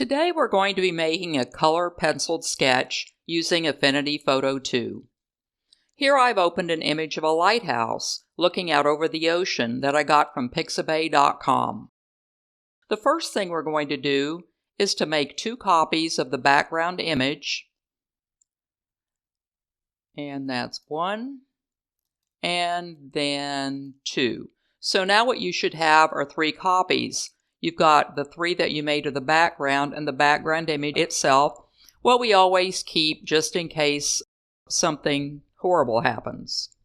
Today we're going to be making a color penciled sketch using Affinity Photo 2. Here I've opened an image of a lighthouse looking out over the ocean that I got from pixabay.com. The first thing we're going to do is to make 2 copies of the background image. And that's 1, and then 2. So now what you should have are 3 copies. You've got the 3 that you made of the background and the background image itself. What we always keep just in case something horrible happens.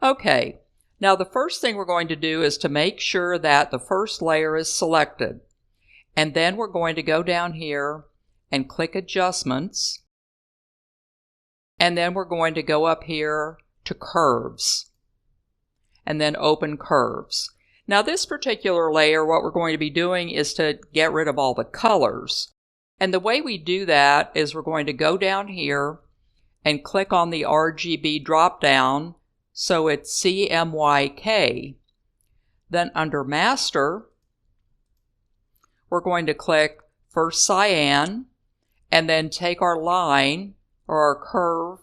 Okay, now the first thing we're going to do is to make sure that the first layer is selected. And then we're going to go down here and click Adjustments. And then we're going to go up here to Curves. And then Open Curves. Now this particular layer, what we're going to be doing is to get rid of all the colors. And the way we do that is we're going to go down here and click on the RGB drop down, so it's CMYK. Then under Master, we're going to click first Cyan, and then take our line, or our curve,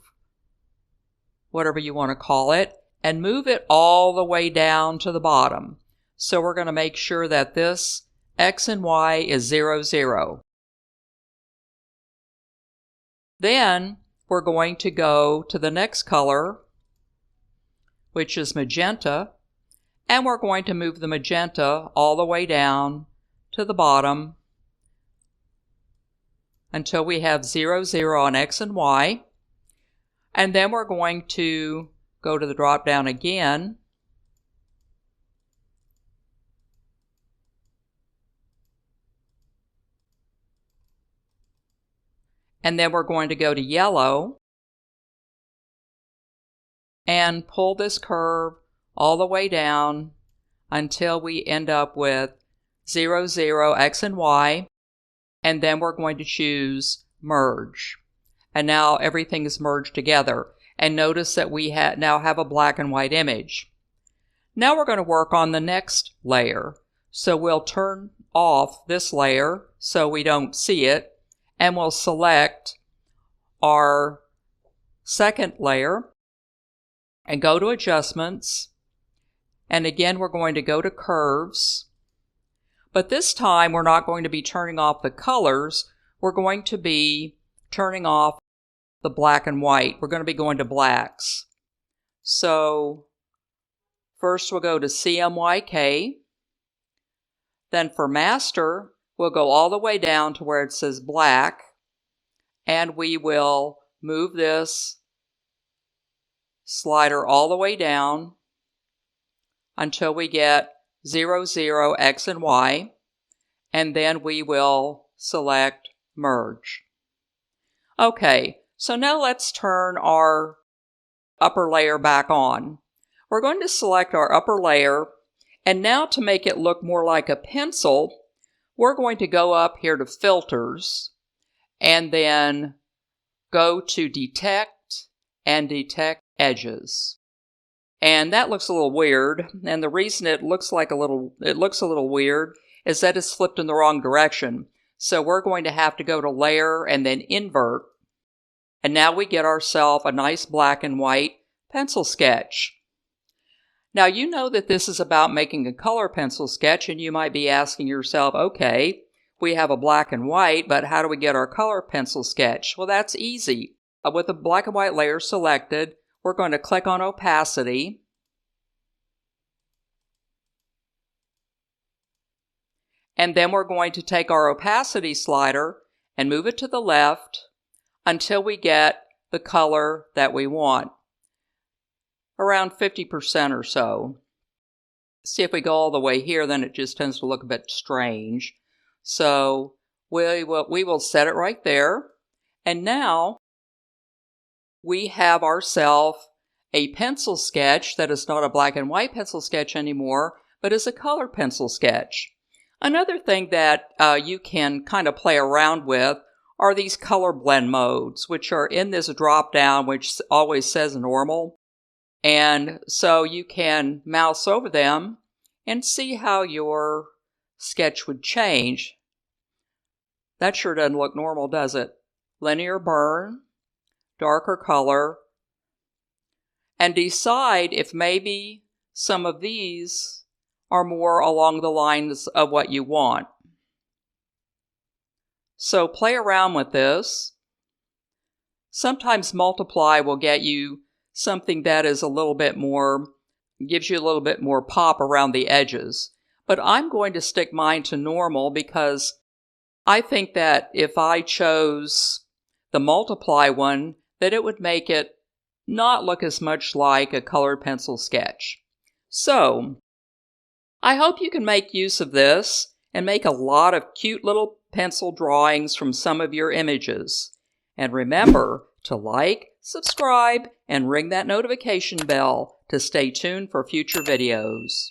whatever you want to call it, and move it all the way down to the bottom. So we're going to make sure that this X and Y is 0, 0. Then we're going to go to the next color, which is magenta, and we're going to move the magenta all the way down to the bottom until we have 0, 0 on X and Y. And then we're going to go to the drop down again and then we're going to go to yellow and pull this curve all the way down until we end up with 0, 0, X and Y, and then we're going to choose Merge. And now everything is merged together. And notice that we now have a black and white image. Now we're going to work on the next layer. So we'll turn off this layer so we don't see it, and we'll select our second layer and go to Adjustments. And again, we're going to go to Curves. But this time, we're not going to be turning off the colors. We're going to be turning off the black and white. We're going to be going to blacks. So first we'll go to CMYK. Then for Master, we'll go all the way down to where it says black, and we will move this slider all the way down until we get 0, 0, X and Y, and then we will select Merge. Okay, so now let's turn our upper layer back on. We're going to select our upper layer, and now to make it look more like a pencil, we're going to go up here to Filters, and then go to Detect, and Detect Edges. And that looks a little weird, and the reason it looks a little weird is that it's flipped in the wrong direction. So we're going to have to go to Layer and then Invert. And now we get ourselves a nice black and white pencil sketch. Now you know that this is about making a color pencil sketch, and you might be asking yourself, okay, we have a black and white, but how do we get our color pencil sketch? Well, that's easy. With the black and white layer selected, we're going to click on Opacity. And then we're going to take our opacity slider and move it to the left until we get the color that we want, around 50% or so. See, if we go all the way here, then it just tends to look a bit strange. So we will set it right there. And now we have ourselves a pencil sketch that is not a black and white pencil sketch anymore, but is a color pencil sketch. Another thing that you can kind of play around with are these color blend modes, which are in this drop down, which always says normal. And so you can mouse over them and see how your sketch would change. That sure doesn't look normal, does it? Linear burn, darker color, and decide if maybe some of these are more along the lines of what you want. So play around with this. Sometimes multiply will get you something that is a little bit more, gives you a little bit more pop around the edges. But I'm going to stick mine to normal because I think that if I chose the multiply one, that it would make it not look as much like a colored pencil sketch. So, I hope you can make use of this and make a lot of cute little pencil drawings from some of your images. And remember to like, subscribe, and ring that notification bell to stay tuned for future videos.